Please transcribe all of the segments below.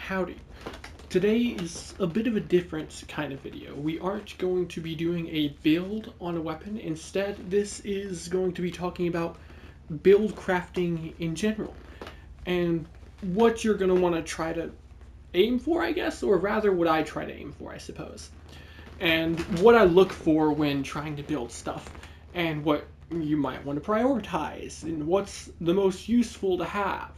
Howdy. Today is a bit of a different kind of video. We aren't going to be doing a build on a weapon. Instead, this is going to be talking about build crafting in general. And what you're going to want to try to aim for, I guess, or rather what I try to aim for, I suppose. And what I look for when trying to build stuff. And what you might want to prioritize. And what's the most useful to have.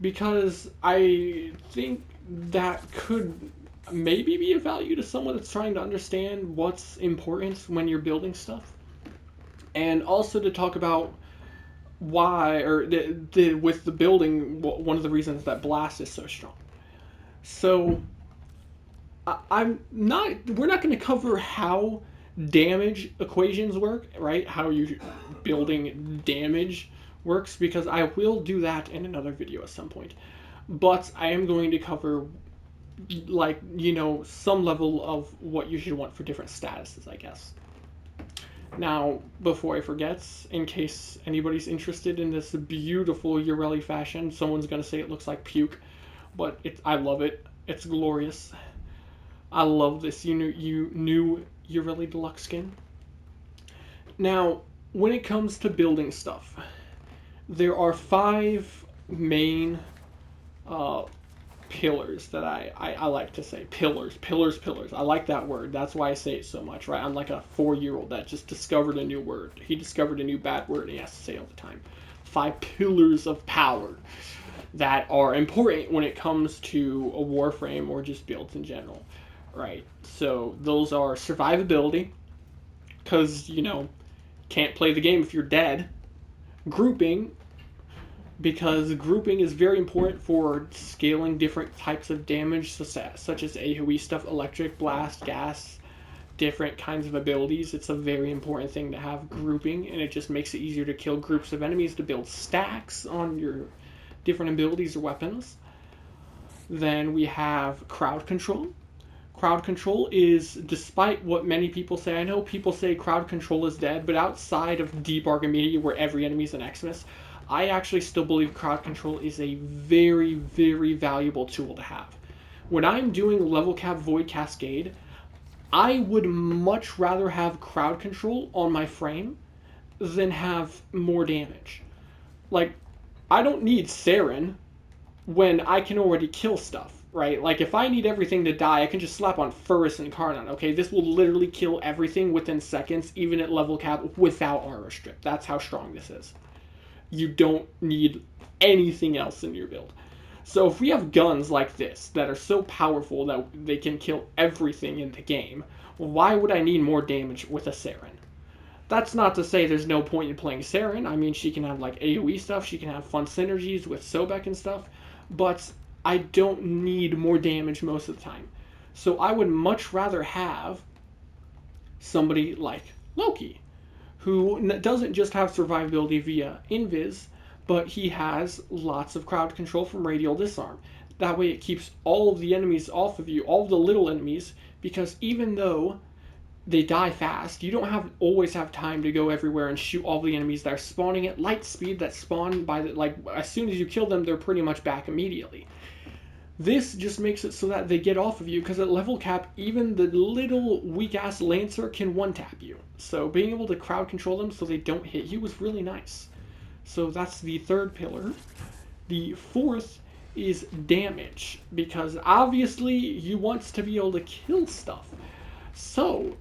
Because I think that could maybe be of value to someone that's trying to understand what's important when you're building stuff. And also to talk about why, or with the building, one of the reasons that blast is so strong. So, we're not going to cover how damage equations work, right? How you building damage works, because I will do that in another video at some point. But I am going to cover, some level of what you should want for different statuses, I guess. Now, before I forget, in case anybody's interested in this beautiful Ureli fashion, someone's going to say it looks like puke, but I love it. It's glorious. I love this new Ureli Deluxe skin. Now, when it comes to building stuff, there are 5 main pillars that I like to say. Pillars. I like that word. That's why I say it so much, right? I'm like a 4-year-old that just discovered a new word. He discovered a new bad word and he has to say it all the time. 5 pillars of power that are important when it comes to a Warframe or just builds in general, right? So those are survivability, because, can't play the game if you're dead. Grouping, because grouping is very important for scaling different types of damage, such as AoE stuff, electric, blast, gas, different kinds of abilities. It's a very important thing to have grouping, and it just makes it easier to kill groups of enemies to build stacks on your different abilities or weapons. Then we have crowd control. Crowd control is, despite what many people say, I know people say crowd control is dead, but outside of Deep Archimedes, where every enemy is an Xmas, I actually still believe crowd control is a very, very valuable tool to have. When I'm doing level cap Void Cascade, I would much rather have crowd control on my frame than have more damage. Like, I don't need Saren when I can already kill stuff, right? Like, if I need everything to die, I can just slap on Furus and Carnon, okay? This will literally kill everything within seconds, even at level cap, without armor strip. That's how strong this is. You don't need anything else in your build. So if we have guns like this that are so powerful that they can kill everything in the game, why would I need more damage with a Saren? That's not to say there's no point in playing Saren. I mean, she can have like AoE stuff, she can have fun synergies with Sobek and stuff, but I don't need more damage most of the time. So I would much rather have somebody like Loki, who doesn't just have survivability via invis, but he has lots of crowd control from radial disarm. That way it keeps all of the enemies off of you, all of the little enemies, because even though they die fast, you don't always have time to go everywhere and shoot all the enemies that are spawning at light speed, that spawn by as soon as you kill them, they're pretty much back immediately. This just makes it so that they get off of you, because at level cap, even the little weak-ass Lancer can one-tap you. So being able to crowd control them so they don't hit you is really nice. So that's the 3rd pillar. The 4th is damage, because obviously you want to be able to kill stuff. So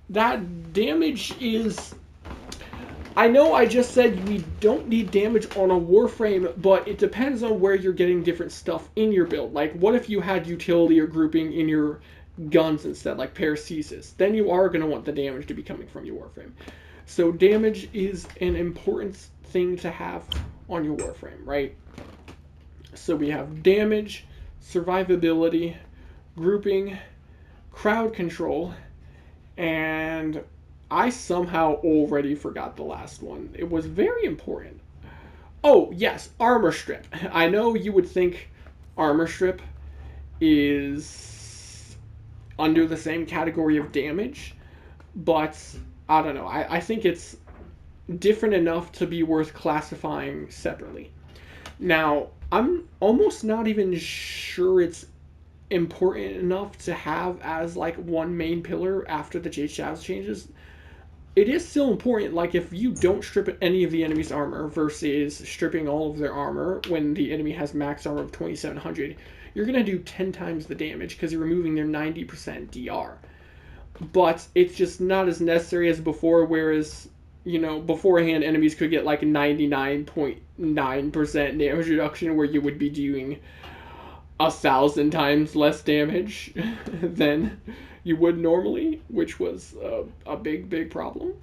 that damage is... I know I just said we don't need damage on a Warframe, but it depends on where you're getting different stuff in your build. Like, what if you had utility or grouping in your guns instead, like Paracesis? Then you are going to want the damage to be coming from your Warframe. So damage is an important thing to have on your Warframe, right? So we have damage, survivability, grouping, crowd control, and I somehow already forgot the last one. It was very important. Oh, yes, armor strip. I know you would think armor strip is under the same category of damage, but I don't know. I think it's different enough to be worth classifying separately. Now, I'm almost not even sure it's important enough to have as like one main pillar after the Jade Shadows changes. It is still important, like if you don't strip any of the enemy's armor versus stripping all of their armor when the enemy has max armor of 2700, you're going to do 10 times the damage because you're removing their 90% DR. But it's just not as necessary as before, whereas, beforehand enemies could get like 99.9% damage reduction where you would be doing 1,000 times less damage than you would normally, which was a big problem.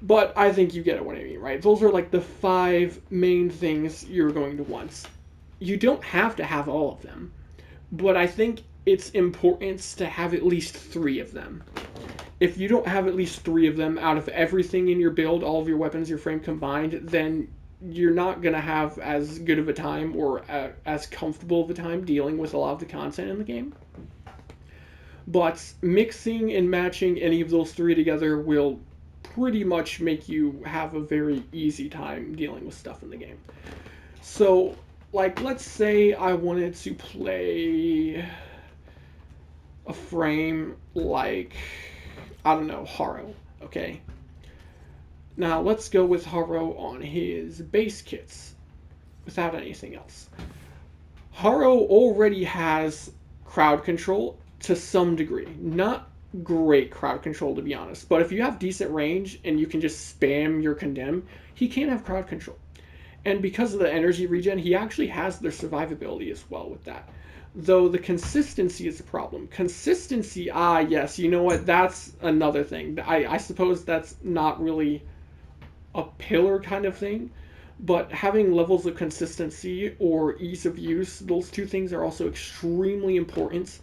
But I think you get what I mean, right? Those are like the 5 main things you're going to want. You don't have to have all of them, but I think it's important to have at least 3 of them. If you don't have at least 3 of them out of everything in your build, all of your weapons, your frame combined, then you're not going to have as good of a time or as comfortable of a time dealing with a lot of the content in the game. But mixing and matching any of those 3 together will pretty much make you have a very easy time dealing with stuff in the game. So, like, let's say I wanted to play a frame like, I don't know, Haro, okay? Now, let's go with Haro on his base kits without anything else. Haro already has crowd control to some degree. Not great crowd control, to be honest, but if you have decent range and you can just spam your condemn, he can have crowd control. And because of the energy regen, he actually has their survivability as well with that. Though the consistency is a problem. Consistency, yes, you know what, that's another thing. I suppose that's not really a pillar kind of thing, but having levels of consistency or ease of use, those 2 things are also extremely important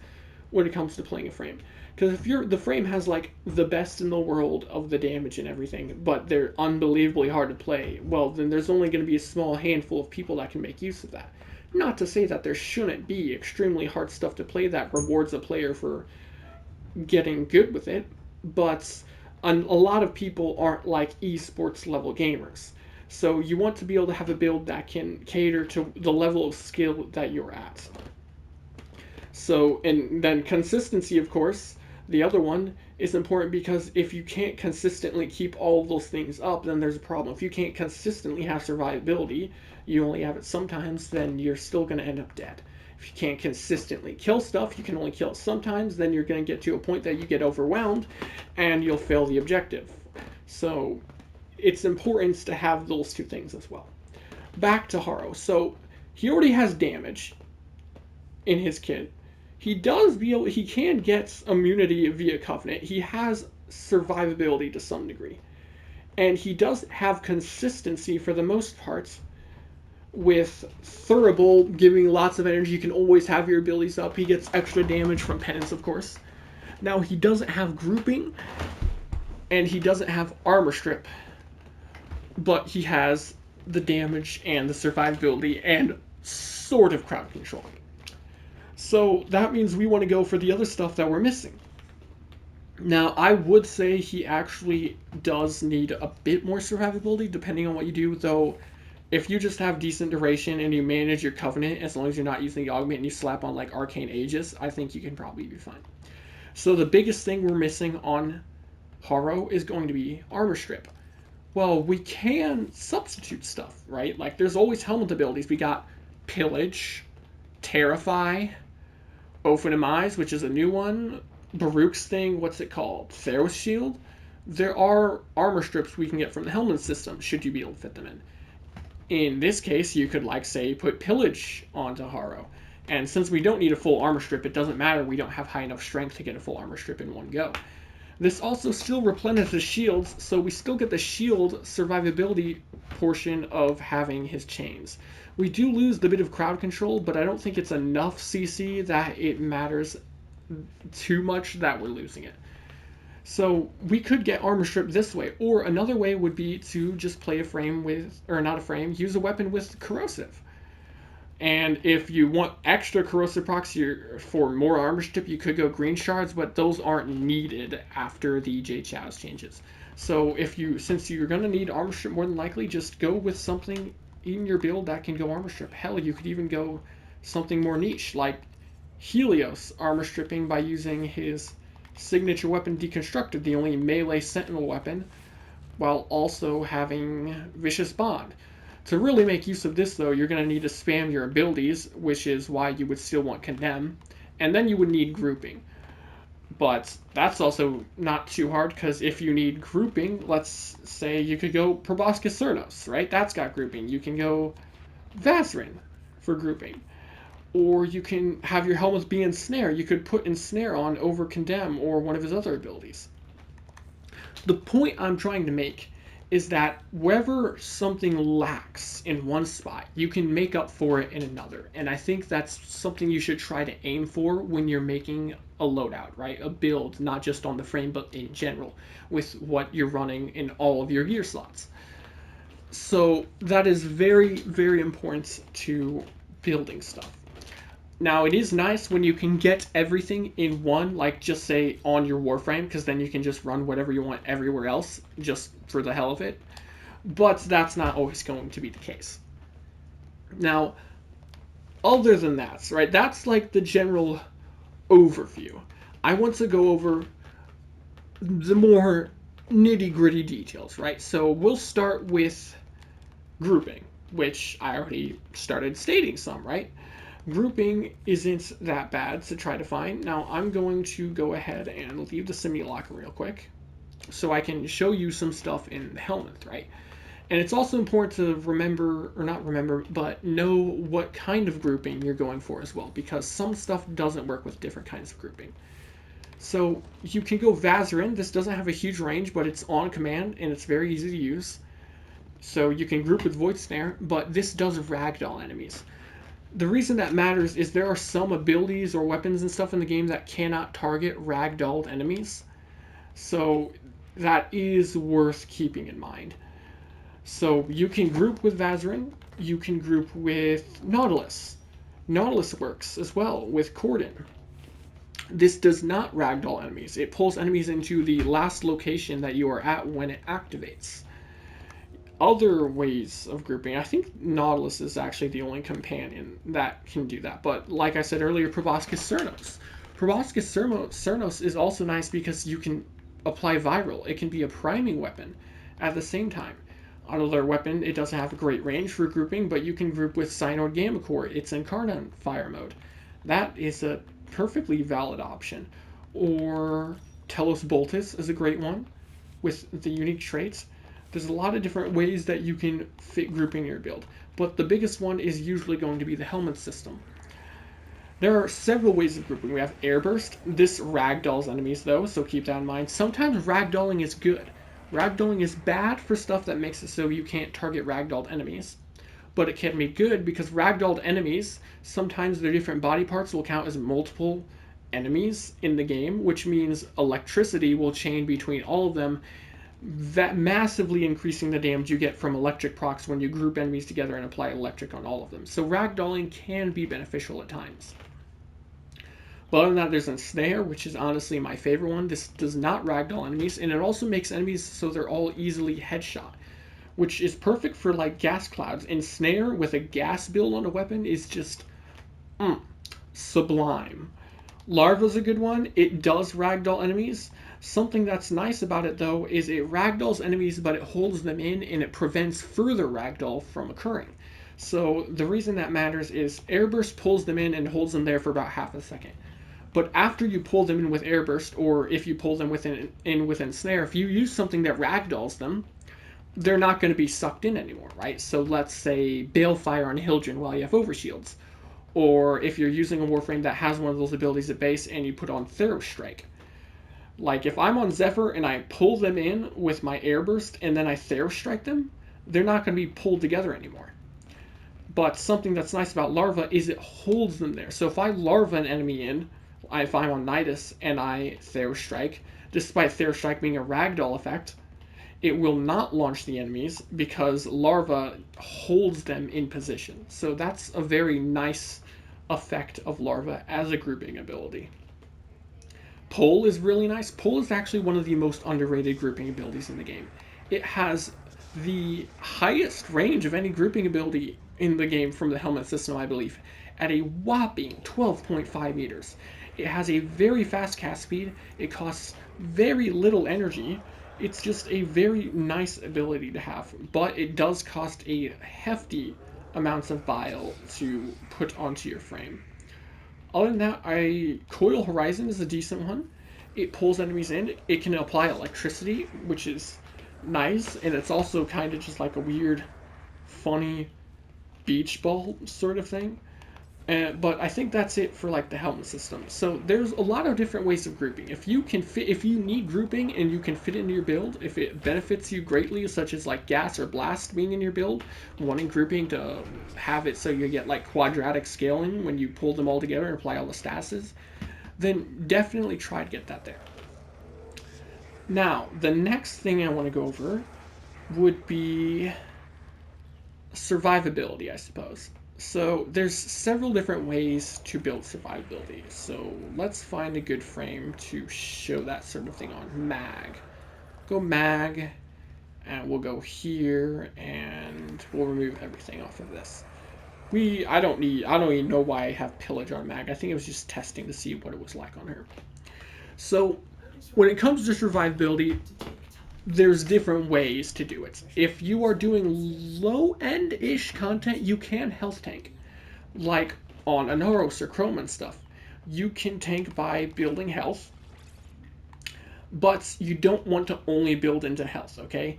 when it comes to playing a frame. Because if the frame has like the best in the world of the damage and everything, but they're unbelievably hard to play, well, then there's only going to be a small handful of people that can make use of that. Not to say that there shouldn't be extremely hard stuff to play that rewards a player for getting good with it, but a lot of people aren't like esports level gamers. So you want to be able to have a build that can cater to the level of skill that you're at. So, and then consistency, of course, the other one is important because if you can't consistently keep all of those things up, then there's a problem. If you can't consistently have survivability, you only have it sometimes, then you're still going to end up dead. If you can't consistently kill stuff, you can only kill it sometimes, then you're going to get to a point that you get overwhelmed and you'll fail the objective. So it's important to have those 2 things as well. Back to Haro. So he already has damage in his kit. He can get immunity via Covenant. He has survivability to some degree. And he does have consistency for the most part with Thurible giving lots of energy. You can always have your abilities up. He gets extra damage from Penance, of course. Now, he doesn't have grouping, and he doesn't have armor strip, but he has the damage and the survivability and sort of crowd control. So that means we want to go for the other stuff that we're missing. Now, I would say he actually does need a bit more survivability depending on what you do, though if you just have decent duration and you manage your Covenant, as long as you're not using the Augment and you slap on like Arcane Aegis, I think you can probably be fine. So the biggest thing we're missing on Haro is going to be armor strip. Well, we can substitute stuff, right? Like there's always helmet abilities. We got Pillage, Terrify, Open Eyes, which is a new one, Baruch's thing, what's it called? Theros Shield. There are armor strips we can get from the helmet system, should you be able to fit them in. In this case, you could, like, say, put Pillage onto Haro. And since we don't need a full armor strip, it doesn't matter. We don't have high enough strength to get a full armor strip in one go. This also still replenishes shields, so we still get the shield survivability portion of having his chains. We do lose the bit of crowd control, but I don't think it's enough CC that it matters too much that we're losing it. So we could get armor strip this way, or another way would be to just play a frame with, or not a frame, use a weapon with corrosive. And if you want extra corrosive procs for more armor strip, you could go green shards, but those aren't needed after the Jade Shadows changes. So since you're going to need armor strip more than likely, just go with something in your build that can go armor strip. Hell, you could even go something more niche, like Helios armor stripping by using his signature weapon Deconstructed, the only melee sentinel weapon, while also having Vicious Bond. To really make use of this, though, you're going to need to spam your abilities, which is why you would still want Condemn, and then you would need Grouping. But that's also not too hard, because if you need grouping, let's say you could go Proboscis Cernos, right? That's got grouping. You can go Vazarin for grouping. Or you can have your helmets be Ensnare. You could put Ensnare on over Condemn or one of his other abilities. The point I'm trying to make is that wherever something lacks in one spot, you can make up for it in another. And I think that's something you should try to aim for when you're making a loadout, right? A build, not just on the frame, but in general, with what you're running in all of your gear slots. So that is very, very important to building stuff. Now, it is nice when you can get everything in one, like just say on your Warframe, because then you can just run whatever you want everywhere else, just for the hell of it. But that's not always going to be the case. Now, other than that, right, that's like the general overview. I want to go over the more nitty-gritty details, right? So we'll start with grouping, which I already started stating some, right? Grouping isn't that bad to try to find. Now I'm going to go ahead and leave the simulacra real quick so I can show you some stuff in the helmet, right? And it's also important to remember, or not remember, but know what kind of grouping you're going for as well, because some stuff doesn't work with different kinds of grouping. So you can go Vazarin. This doesn't have a huge range, but it's on command and it's very easy to use. So you can group with Void Snare, but this does ragdoll enemies. The reason that matters is there are some abilities or weapons and stuff in the game that cannot target ragdolled enemies. So that is worth keeping in mind. So you can group with Vazarin, you can group with Nautilus. Nautilus works as well with Cordon. This does not ragdoll enemies. It pulls enemies into the last location that you are at when it activates. Other ways of grouping, I think Nautilus is actually the only companion that can do that. But like I said earlier, Proboscis Cernos. Proboscis Cernos is also nice because you can apply Viral. It can be a priming weapon at the same time. Another weapon, it doesn't have a great range for grouping, but you can group with Cyanoid Gamma Core. It's in Carnon Fire mode. That is a perfectly valid option. Or Telos Boltus is a great one with the unique traits. There's a lot of different ways that you can fit grouping in your build, but the biggest one is usually going to be the helmet system. There are several ways of grouping. We have Airburst. This ragdolls enemies though, so keep that in mind. Sometimes ragdolling is good. Ragdolling is bad for stuff that makes it so you can't target ragdolled enemies, but it can be good because ragdolled enemies, sometimes their different body parts will count as multiple enemies in the game, which means electricity will chain between all of them, that massively increasing the damage you get from electric procs when you group enemies together and apply electric on all of them. So ragdolling can be beneficial at times. But other than that, there's Ensnare, which is honestly my favorite one. This does not ragdoll enemies, and it also makes enemies so they're all easily headshot, which is perfect for like gas clouds. Ensnare with a gas build on a weapon is just sublime. Larva's a good one. It does ragdoll enemies. Something that's nice about it, though, is it ragdolls enemies, but it holds them in, and it prevents further ragdoll from occurring. So the reason that matters is Airburst pulls them in and holds them there for about half a second. But after you pull them in with Airburst, or if you pull them in with Ensnare, if you use something that ragdolls them, they're not going to be sucked in anymore, right? So let's say Balefire on Hildren while you have Overshields. Or if you're using a Warframe that has one of those abilities at base and you put on Therostrike. Like, if I'm on Zephyr and I pull them in with my Airburst and then I Therostrike them, they're not going to be pulled together anymore. But something that's nice about Larva is it holds them there. So if I Larva an enemy in, if I'm on Nidus and I Therostrike, despite Therostrike being a ragdoll effect, it will not launch the enemies because Larva holds them in position. So that's a very nice effect of Larva as a grouping ability. Pull is really nice. Pull is actually one of the most underrated grouping abilities in the game. It has the highest range of any grouping ability in the game from the helmet system, I believe, at a whopping 12.5 meters. It has a very fast cast speed. It costs very little energy. It's just a very nice ability to have, but it does cost a hefty amounts of bile to put onto your frame. Other than that, Coil Horizon is a decent one. It pulls enemies in. It can apply electricity, which is nice, and it's also kind of just like a weird, funny beach ball sort of thing. But I think that's it for like the helmet system. So there's a lot of different ways of grouping. If you need grouping and you can fit into your build, if it benefits you greatly, such as like gas or blast being in your build, wanting grouping to have it so you get like quadratic scaling when you pull them all together and apply all the statuses, then definitely try to get that there. Now, the next thing I want to go over would be survivability, I suppose. So there's several different ways to build survivability. So let's find a good frame to show that sort of thing on. Mag. Go mag, and we'll go here, and we'll remove everything off of this. I don't even know why I have pillage on mag. I think it was just testing to see what it was like on her. So when it comes to survivability, there's different ways to do it. If you are doing low-end-ish content, you can health tank. Like on Anaros or Chrome and stuff. You can tank by building health, but you don't want to only build into health, okay?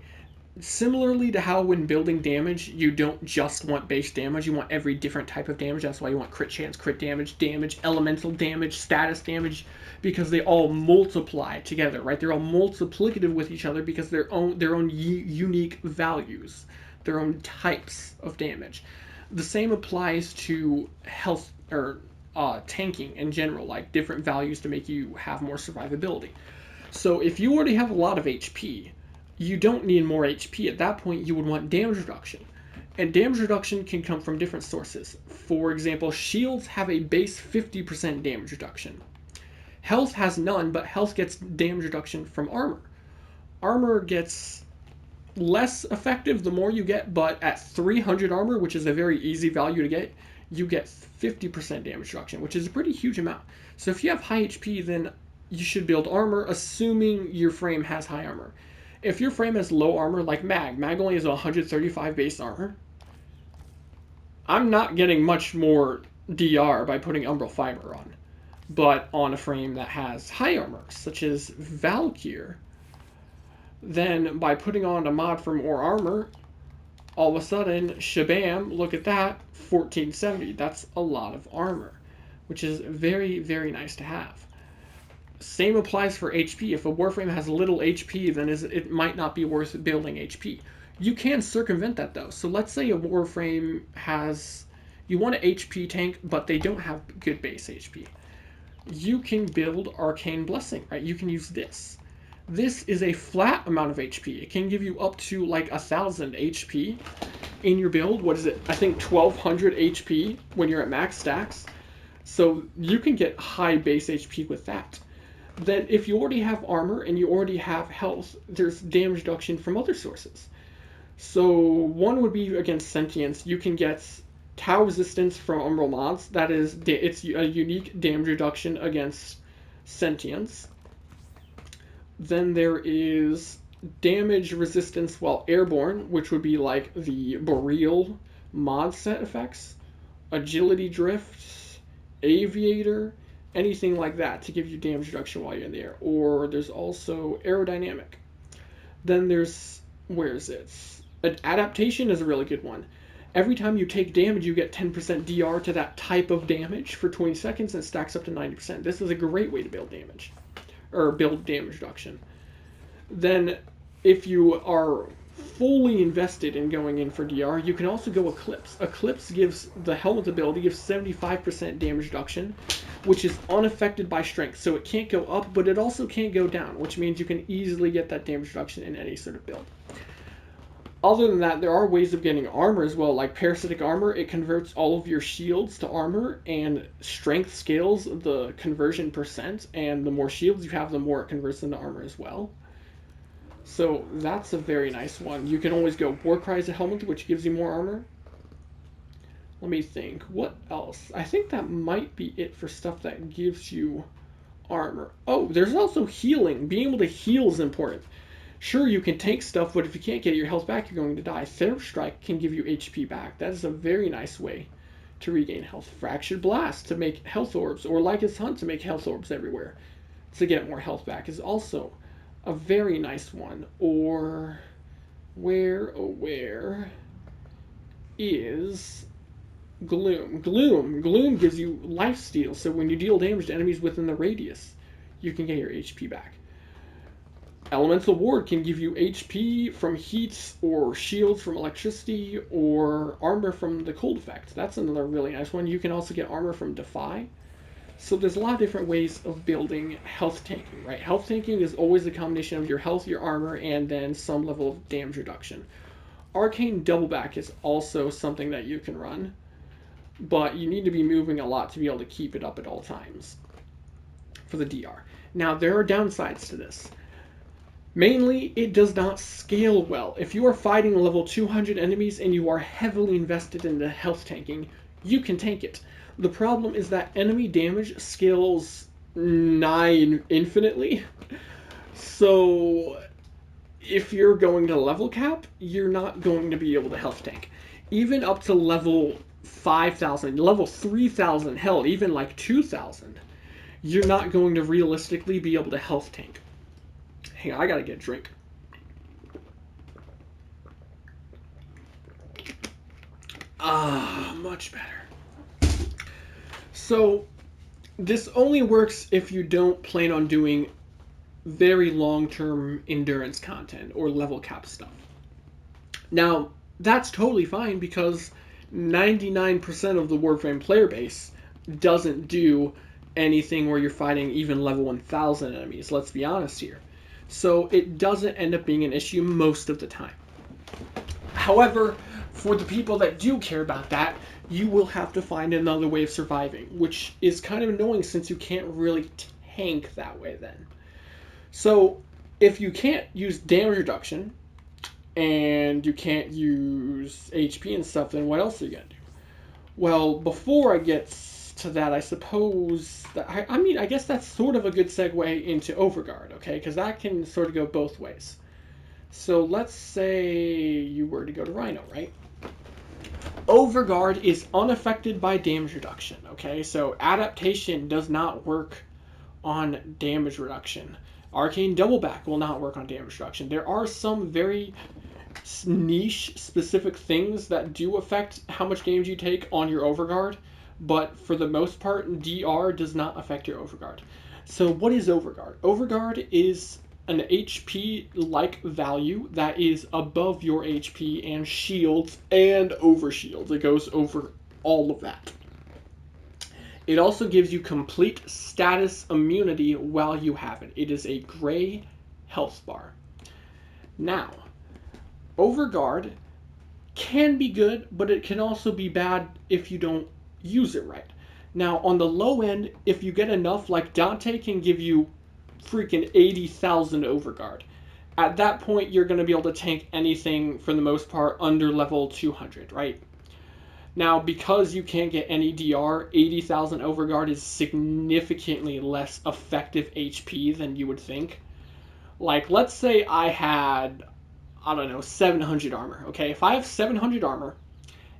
Similarly to how when building damage, you don't just want base damage, you want every different type of damage. That's why you want crit chance, crit damage, elemental damage, status damage, because they all multiply together, right? They're all multiplicative with each other because their own unique values, their own types of damage. The same applies to health or tanking in general, like different values to make you have more survivability. So if you already have a lot of HP, you don't need more HP. At that point, you would want damage reduction. And damage reduction can come from different sources. For example, shields have a base 50% damage reduction. Health has none, but health gets damage reduction from armor. Armor gets less effective the more you get, but at 300 armor, which is a very easy value to get, you get 50% damage reduction, which is a pretty huge amount. So if you have high HP, then you should build armor, assuming your frame has high armor. If your frame has low armor, like Mag only has 135 base armor, I'm not getting much more DR by putting Umbral Fiber on. But on a frame that has high armor, such as Valkyr, then by putting on a mod for more armor, all of a sudden, shabam, look at that, 1470. That's a lot of armor, which is very, very nice to have. Same applies for HP. If a Warframe has little HP, then it might not be worth building HP. You can circumvent that, though. So let's say a Warframe has... You want an HP tank, but they don't have good base HP. You can build Arcane Blessing, right? You can use this. This is a flat amount of HP. It can give you up to like 1,000 HP in your build. What is it? I think 1,200 HP when you're at max stacks. So you can get high base HP with that. Then if you already have armor and you already have health, there's damage reduction from other sources. So one would be against sentience. You can get Tau resistance from Umbral mods. That is, it's a unique damage reduction against sentience. Then there is damage resistance while airborne, which would be like the Boreal mod set effects, agility drift, aviator, anything like that to give you damage reduction while you're in the air. Or there's also aerodynamic. Then there's, where is it? Adaptation is a really good one. Every time you take damage, you get 10% DR to that type of damage for 20 seconds, and it stacks up to 90%. This is a great way to build damage, or build damage reduction. Then, if you are fully invested in going in for DR, you can also go Eclipse. Eclipse gives the helmet ability, gives 75% damage reduction, which is unaffected by strength. So it can't go up, but it also can't go down, which means you can easily get that damage reduction in any sort of build. Other than that, there are ways of getting armor as well, like Parasitic Armor. It converts all of your shields to armor, and strength scales the conversion percent, and the more shields you have, the more it converts into armor as well. So that's a very nice one. You can always go Warcry as a helmet, which gives you more armor. Let me think. What else? I think that might be it for stuff that gives you armor. Oh, there's also healing. Being able to heal is important. Sure, you can tank stuff, but if you can't get your health back, you're going to die. Third Strike can give you HP back. That is a very nice way to regain health. Fractured Blast to make health orbs, or Lycus Hunt to make health orbs everywhere to get more health back is also a very nice one. Or where is Gloom? Gloom gives you lifesteal, so when you deal damage to enemies within the radius, you can get your HP back. Elemental Ward can give you HP from heat, or shields from electricity, or armor from the cold effect. That's another really nice one. You can also get armor from Defy. So there's a lot of different ways of building health tanking, right? Health tanking is always a combination of your health, your armor, and then some level of damage reduction. Arcane Doubleback is also something that you can run, but you need to be moving a lot to be able to keep it up at all times for the DR. Now, there are downsides to this. Mainly, it does not scale well. If you are fighting level 200 enemies and you are heavily invested in the health tanking, you can tank it. The problem is that enemy damage scales nigh infinitely. So, if you're going to level cap, you're not going to be able to health tank. Even up to level 5,000, level 3,000, hell, even like 2,000, you're not going to realistically be able to health tank. Hang on, I gotta get a drink. Much better. So, this only works if you don't plan on doing very long-term endurance content or level cap stuff. Now, that's totally fine because 99% of the Warframe player base doesn't do anything where you're fighting even level 1,000 enemies, let's be honest here. So it doesn't end up being an issue most of the time. However, for the people that do care about that, you will have to find another way of surviving, which is kind of annoying since you can't really tank that way then. So if you can't use damage reduction and you can't use HP and stuff, then what else are you going to do? Well, before I get to that, I suppose that I guess that's sort of a good segue into Overguard, okay? Because that can sort of go both ways. So let's say you were to go to Rhino, right? Overguard is unaffected by damage reduction, okay? So adaptation does not work on damage reduction. Arcane Doubleback will not work on damage reduction. There are some very niche specific things that do affect how much damage you take on your Overguard, but for the most part, DR does not affect your Overguard. So what is Overguard? Overguard is an HP-like value that is above your HP and shields and overshields. It goes over all of that. It also gives you complete status immunity while you have it. It is a gray health bar. Now, Overguard can be good, but it can also be bad if you don't use it right. Now, on the low end, if you get enough, like Dante can give you freaking 80,000 Overguard. At that point, you're going to be able to tank anything, for the most part, under level 200, right? Now, because you can't get any DR, 80,000 Overguard is significantly less effective HP than you would think. Like, let's say I had, 700 armor, okay? If I have 700 armor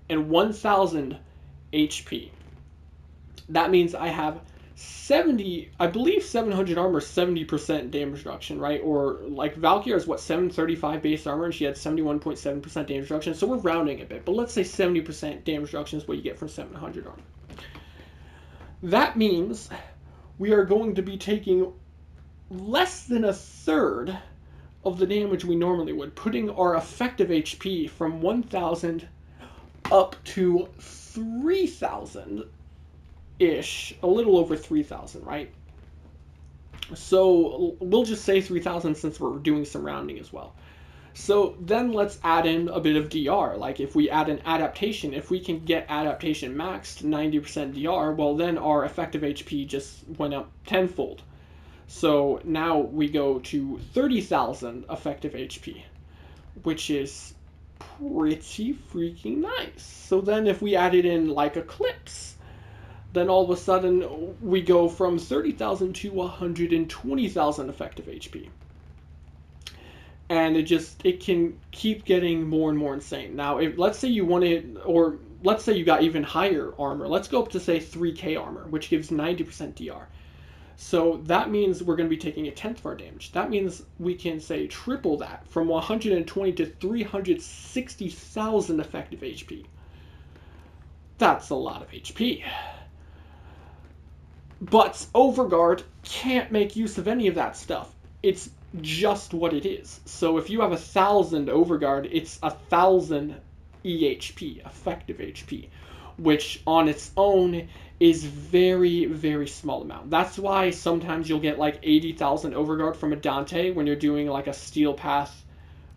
and 1,000 HP, that means I have 700 armor, 70% damage reduction, right? Or like Valkyrie is 735 base armor, and she had 71.7% damage reduction. So we're rounding a bit, but let's say 70% damage reduction is what you get from 700 armor. That means we are going to be taking less than a third of the damage we normally would, putting our effective HP from 1,000 up to 3,000 ish, a little over 3,000, right? So we'll just say 3,000 since we're doing some rounding as well. So then let's add in a bit of DR. Like if we add an adaptation, if we can get adaptation maxed 90% DR, well then our effective HP just went up tenfold. So now we go to 30,000 effective HP, which is pretty freaking nice. So then if we added in like Eclipse, then all of a sudden we go from 30,000 to 120,000 effective HP. And it can keep getting more and more insane. Now, if let's say you wanted, or let's say you got even higher armor, let's go up to say 3k armor, which gives 90% DR. So that means we're going to be taking a tenth of our damage. That means we can say triple that from 120 to 360,000 effective HP. That's a lot of HP. But Overguard can't make use of any of that stuff. It's just what it is. So if you have 1,000 Overguard, it's 1,000 EHP, effective HP, which on its own is very, very small amount. That's why sometimes you'll get like 80,000 Overguard from a Dante when you're doing like a Steel Path,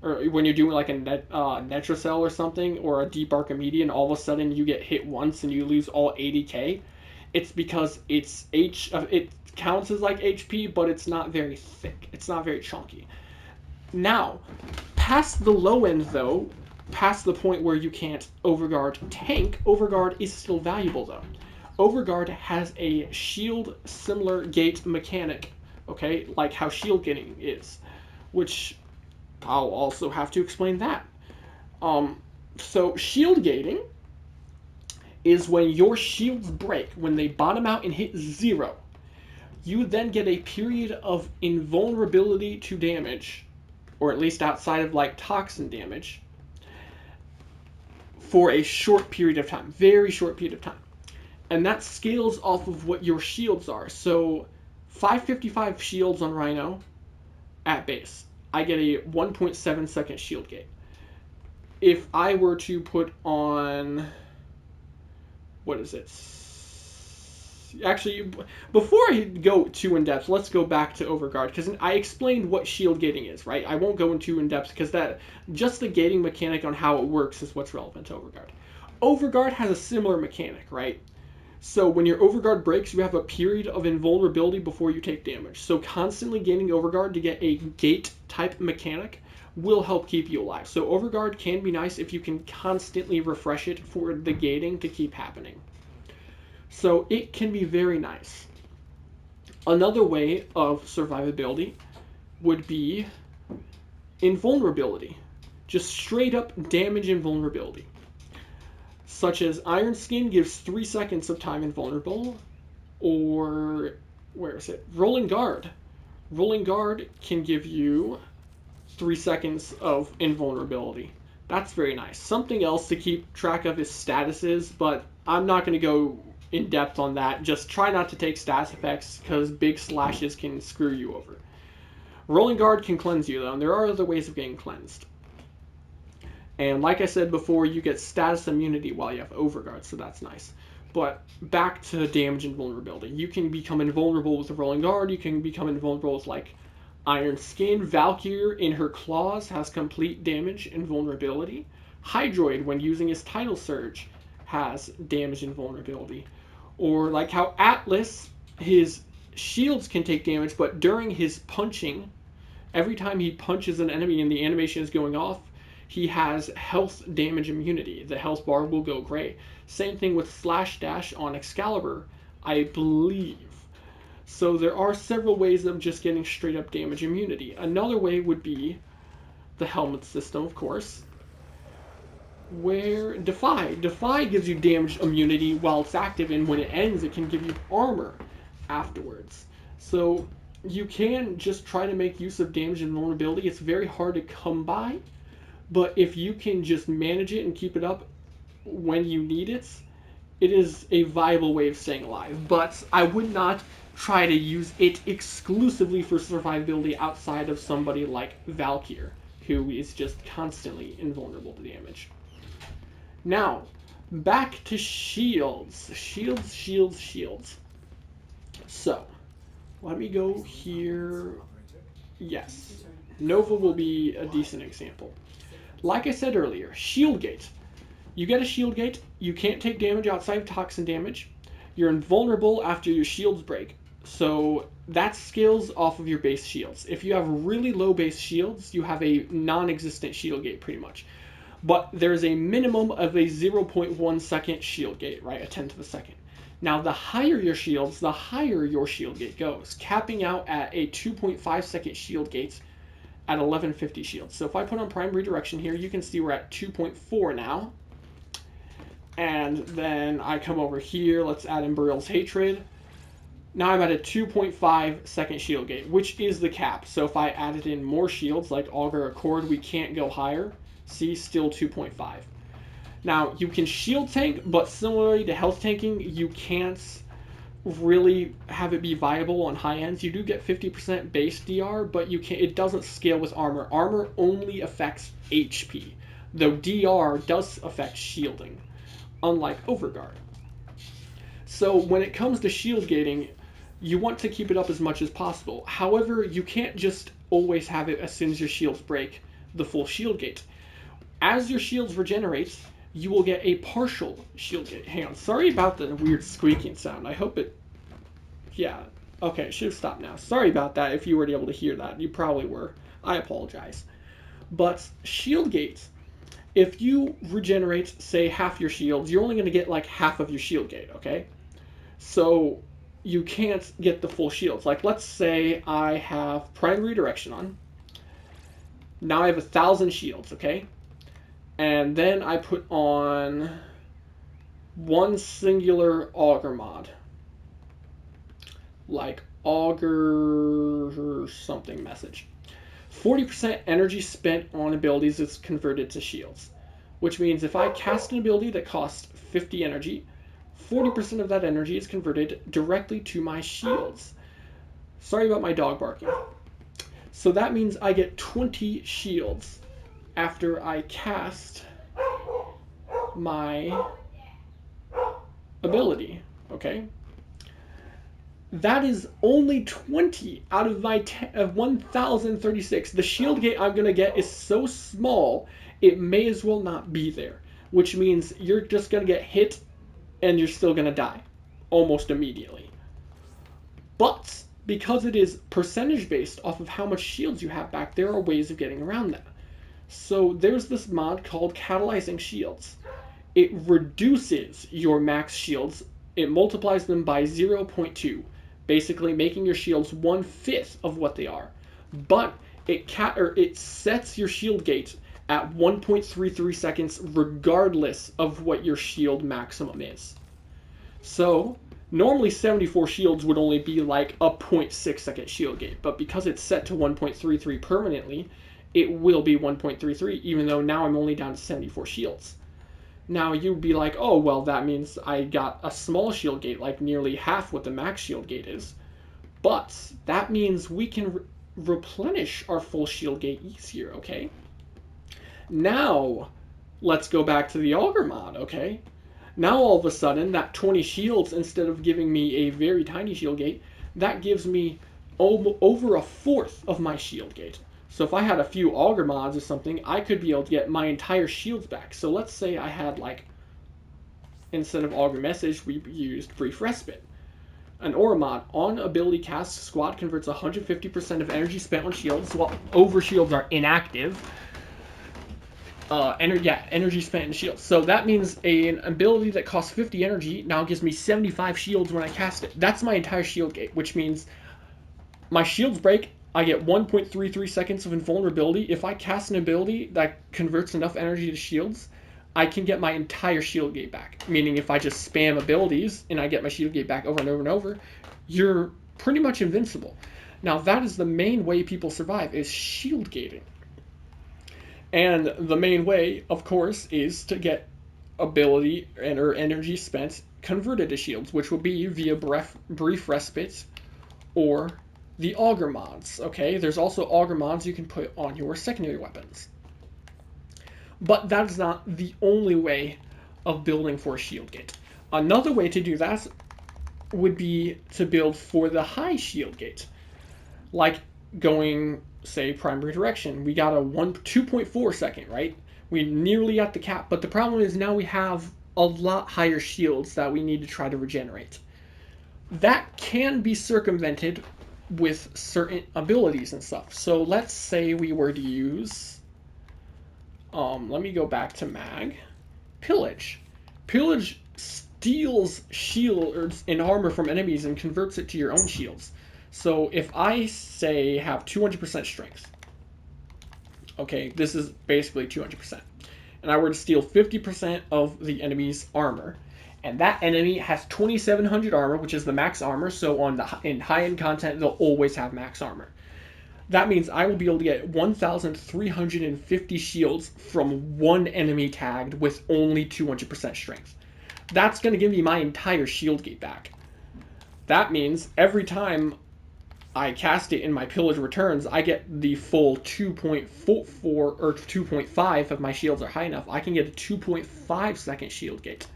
or when you're doing like a Netracell or something, or a Deep Archimedean, and all of a sudden you get hit once and you lose all 80k. It's because it counts as like HP, but it's not very thick. It's not very chunky. Now, past the low end though, past the point where you can't Overguard tank, Overguard is still valuable though. Overguard has a shield similar gate mechanic, okay, like how shield gating is, which I'll also have to explain that. So shield gating is when your shields break, when they bottom out and hit 0. You then get a period of invulnerability to damage, or at least outside of like toxin damage, for a short period of time, very short period of time. And that scales off of what your shields are. So 555 shields on Rhino at base, I get a 1.7 second shield gate. If I were to put on, what is it? Actually, before I go too in depth, let's go back to Overguard, because I explained what shield gating is, right? I won't go into in depth because that just the gating mechanic on how it works is what's relevant to Overguard. Overguard has a similar mechanic, right? So when your Overguard breaks, you have a period of invulnerability before you take damage. So constantly gaining Overguard to get a gate type mechanic will help keep you alive. So Overguard can be nice if you can constantly refresh it for the gating to keep happening. So it can be very nice. Another way of survivability would be invulnerability. Just straight up damage invulnerability. Such as Iron Skin gives 3 seconds of time invulnerable, or where is it? Rolling Guard. Rolling Guard can give you 3 seconds of invulnerability. That's very nice. Something else to keep track of is statuses, but I'm not going to go in depth on that. Just try not to take status effects because big slashes can screw you over. Rolling Guard can cleanse you though, and there are other ways of getting cleansed. And like I said before, you get status immunity while you have Overguard, so that's nice. But back to damage and vulnerability. You can become invulnerable with the Rolling Guard. You can become invulnerable with like Iron Skin. Valkyrie in her claws has complete damage and vulnerability. Hydroid, when using his Tidal Surge, has damage and vulnerability. Or like how Atlas, his shields can take damage, but during his punching, every time he punches an enemy and the animation is going off, he has health damage immunity. The health bar will go gray. Same thing with Slash Dash on Excalibur, I believe. So there are several ways of just getting straight up damage immunity. Another way would be the helmet system, of course, where Defy gives you damage immunity while it's active, and when it ends, it can give you armor afterwards. So you can just try to make use of damage and vulnerability. It's very hard to come by, but if you can just manage it and keep it up when you need it, it is a viable way of staying alive. But I would not try to use it exclusively for survivability outside of somebody like Valkyrie, who is just constantly invulnerable to damage. Now, back to shields. Shields. So, let me go here. Yes, Nova will be a decent example. Like I said earlier, Shield Gate. You get a Shield Gate, you can't take damage outside of toxin damage. You're invulnerable after your shields break. So that scales off of your base shields. If you have really low base shields, you have a non-existent shield gate pretty much. But there's a minimum of a 0.1 second shield gate, right? A 10 to the second. Now, the higher your shields, the higher your shield gate goes, capping out at a 2.5 second shield gate at 1150 shields. So if I put on prime redirection here, you can see we're at 2.4 now. And then I come over here, let's add in Burial's Hatred. Now I'm at a 2.5 second shield gate, which is the cap. So if I added in more shields, like Augur Accord, we can't go higher. See, still 2.5. Now, you can shield tank, but similarly to health tanking, you can't really have it be viable on high ends. You do get 50% base DR, but it doesn't scale with armor. Armor only affects HP, though DR does affect shielding, unlike Overguard. So when it comes to shield gating, you want to keep it up as much as possible. However, you can't just always have it as soon as your shields break the full shield gate. As your shields regenerate, you will get a partial shield gate. Hang on, sorry about the weird squeaking sound. I hope it... Yeah, okay, it should have stopped now. Sorry about that if you were able to hear that. You probably were. I apologize. But shield gates, if you regenerate, say, half your shields, you're only going to get like half of your shield gate, okay? So you can't get the full shields. Like, let's say I have prime redirection on. Now I have 1,000 shields, okay? And then I put on one singular augur mod. Like augur something message. 40% energy spent on abilities is converted to shields. Which means if I cast an ability that costs 50 energy, 40% of that energy is converted directly to my shields. Sorry about my dog barking. So that means I get 20 shields after I cast my ability, okay? That is only 20 out of my 1,036. The shield gate I'm going to get is so small, it may as well not be there, which means you're just going to get hit and you're still going to die almost immediately. But because it is percentage based off of how much shields you have back, there are ways of getting around that. So there's this mod called Catalyzing Shields. It reduces your max shields. It multiplies them by 0.2, basically making your shields 1/5 of what they are. But it sets your shield gate at 1.33 seconds regardless of what your shield maximum is. So normally 74 shields would only be like a 0.6 second shield gate, but because it's set to 1.33 permanently, it will be 1.33, even though now I'm only down to 74 shields. Now you'd be like, oh, well, that means I got a small shield gate, like nearly half what the max shield gate is. But that means we can replenish our full shield gate easier, okay? Now, let's go back to the Augur mod, okay? Now all of a sudden, that 20 shields, instead of giving me a very tiny shield gate, that gives me over 1/4 of my shield gate. So if I had a few Augur mods or something, I could be able to get my entire shields back. So let's say I had, like, instead of Augur Message, we used Brief Respite. An Aura mod. On ability cast, squad converts 150% of energy spent on shields, while over shields are inactive. Energy spent in shields. So that means an ability that costs 50 energy now gives me 75 shields when I cast it. That's my entire shield gate, which means my shields break, I get 1.33 seconds of invulnerability. If I cast an ability that converts enough energy to shields, I can get my entire shield gate back. Meaning if I just spam abilities and I get my shield gate back over and over and over, you're pretty much invincible. Now that is the main way people survive, is shield gating. And the main way, of course, is to get ability or energy spent converted to shields, which will be via Brief Respite or the Augur mods, okay? There's also Augur mods you can put on your secondary weapons. But that is not the only way of building for a shield gate. Another way to do that would be to build for the high shield gate. Like going, say, primary direction. We got a 2.4 second, right? We nearly at the cap, but the problem is now we have a lot higher shields that we need to try to regenerate. That can be circumvented with certain abilities and stuff. So let's say we were to use, let me go back to Mag, Pillage. Pillage steals shields and armor from enemies and converts it to your own shields. So if I say have 200% strength, okay, this is basically 200%, and I were to steal 50% of the enemy's armor, and that enemy has 2700 armor, which is the max armor, so in high-end content, they'll always have max armor. That means I will be able to get 1,350 shields from one enemy tagged with only 200% strength. That's going to give me my entire shield gate back. That means every time I cast it in my Pillage returns, I get the full 2.4 or 2.5 if my shields are high enough. I can get a 2.5 second shield gate,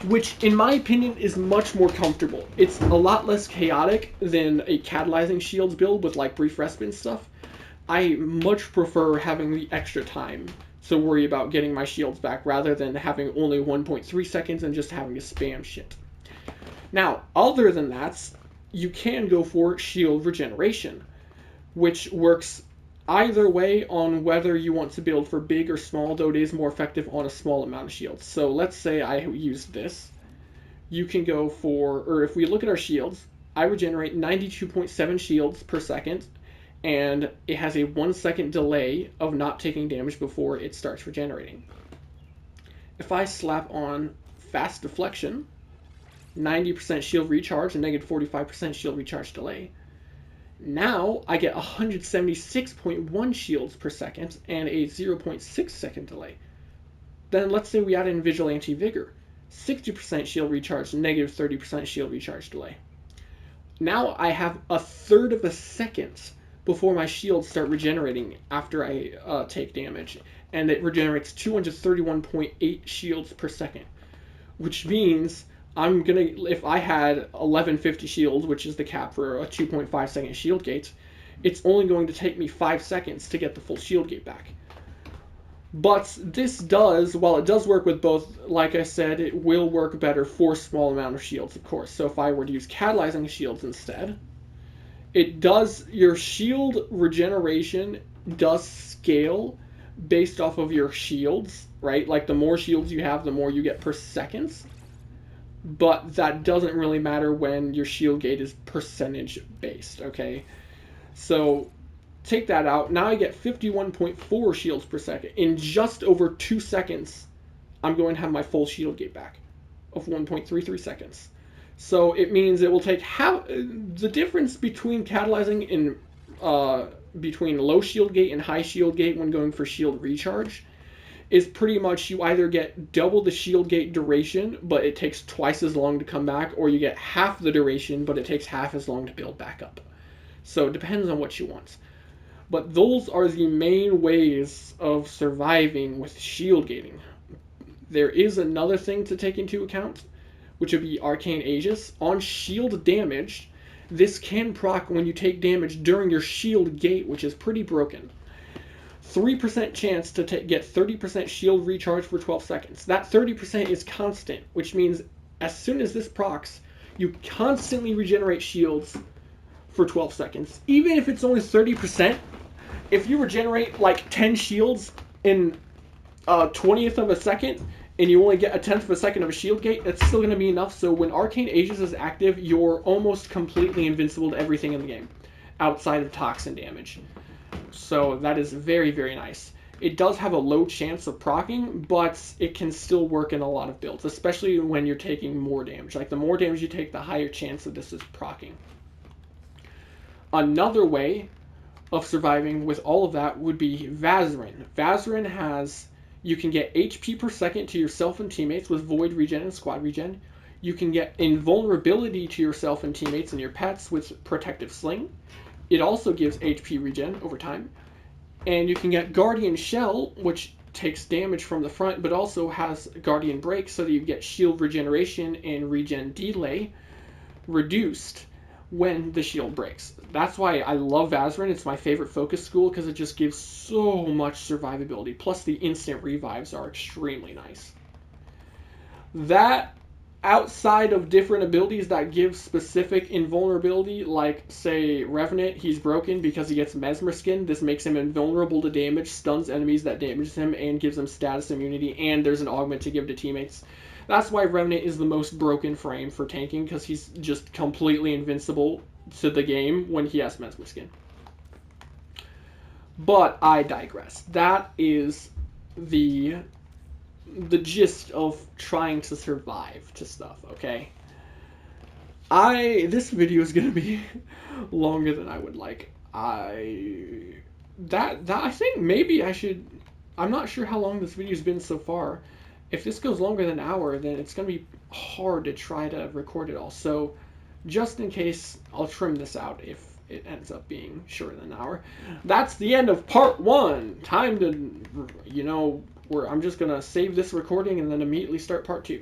which in my opinion is much more comfortable. It's a lot less chaotic than a catalyzing shields build with like brief respite and stuff. I much prefer having the extra time to worry about getting my shields back rather than having only 1.3 seconds and just having to spam shit. Now, other than that, you can go for shield regeneration, which works either way on whether you want to build for big or small, though it is more effective on a small amount of shields. So let's say I use this. You can go for, or if we look at our shields, I regenerate 92.7 shields per second, and it has a 1 second delay of not taking damage before it starts regenerating. If I slap on fast deflection, 90% shield recharge and negative 45% shield recharge delay, now I get 176.1 shields per second and a 0.6 second delay. Then let's say we add in Vigilante Vigor, 60% shield recharge, negative 30% shield recharge delay. Now I have a third of a second before my shields start regenerating after I take damage, and it regenerates 231.8 shields per second, which means I'm gonna, if I had 1150 shields, which is the cap for a 2.5 second shield gate, it's only going to take me 5 seconds to get the full shield gate back. But this does, while it does work with both, like I said, it will work better for small amount of shields, of course. So if I were to use catalyzing shields instead, it does, your shield regeneration does scale based off of your shields, right? Like the more shields you have, the more you get per second. But that doesn't really matter when your shield gate is percentage based, okay? So take that out. Now I get 51.4 shields per second. In just over 2 seconds, I'm going to have my full shield gate back of 1.33 seconds. So it means it will take half the difference between catalyzing and between low shield gate and high shield gate when going for shield recharge is pretty much you either get double the shield gate duration, but it takes twice as long to come back, or you get half the duration, but it takes half as long to build back up. So it depends on what you want. But those are the main ways of surviving with shield gating. There is another thing to take into account, which would be Arcane Aegis. On shield damage, this can proc when you take damage during your shield gate, which is pretty broken. 3% chance to get 30% shield recharge for 12 seconds. That 30% is constant, which means as soon as this procs, you constantly regenerate shields for 12 seconds. Even if it's only 30%, if you regenerate like 10 shields in a 20th of a second, and you only get a 10th of a second of a shield gate, that's still going to be enough. So when Arcane Aegis is active, you're almost completely invincible to everything in the game, outside of toxin damage. So that is very, very nice. It does have a low chance of proccing, but it can still work in a lot of builds, especially when you're taking more damage. Like the more damage you take, the higher chance of this is proccing. Another way of surviving with all of that would be Vazarin. Vazarin has, you can get HP per second to yourself and teammates with Void Regen and Squad Regen. You can get invulnerability to yourself and teammates and your pets with Protective Sling. It also gives HP regen over time. And you can get Guardian Shell, which takes damage from the front, but also has Guardian Break, so that you get shield regeneration and regen delay reduced when the shield breaks. That's why I love Vazarin. It's my favorite focus school, because it just gives so much survivability. Plus the instant revives are extremely nice. That outside of different abilities that give specific invulnerability, like, say, Revenant, he's broken because he gets Mesmer Skin. This makes him invulnerable to damage, stuns enemies that damages him, and gives him status immunity, and there's an augment to give to teammates. That's why Revenant is the most broken frame for tanking, because he's just completely invincible to the game when he has Mesmer Skin. But I digress. That is the gist of trying to survive to stuff, okay? This video is gonna be longer than I would like. I think maybe I should. I'm not sure how long this video's been so far. If this goes longer than an hour, then it's gonna be hard to try to record it all. So, just in case, I'll trim this out if it ends up being shorter than an hour. That's the end of part 1. Time to, where I'm just gonna save this recording and then immediately start part 2.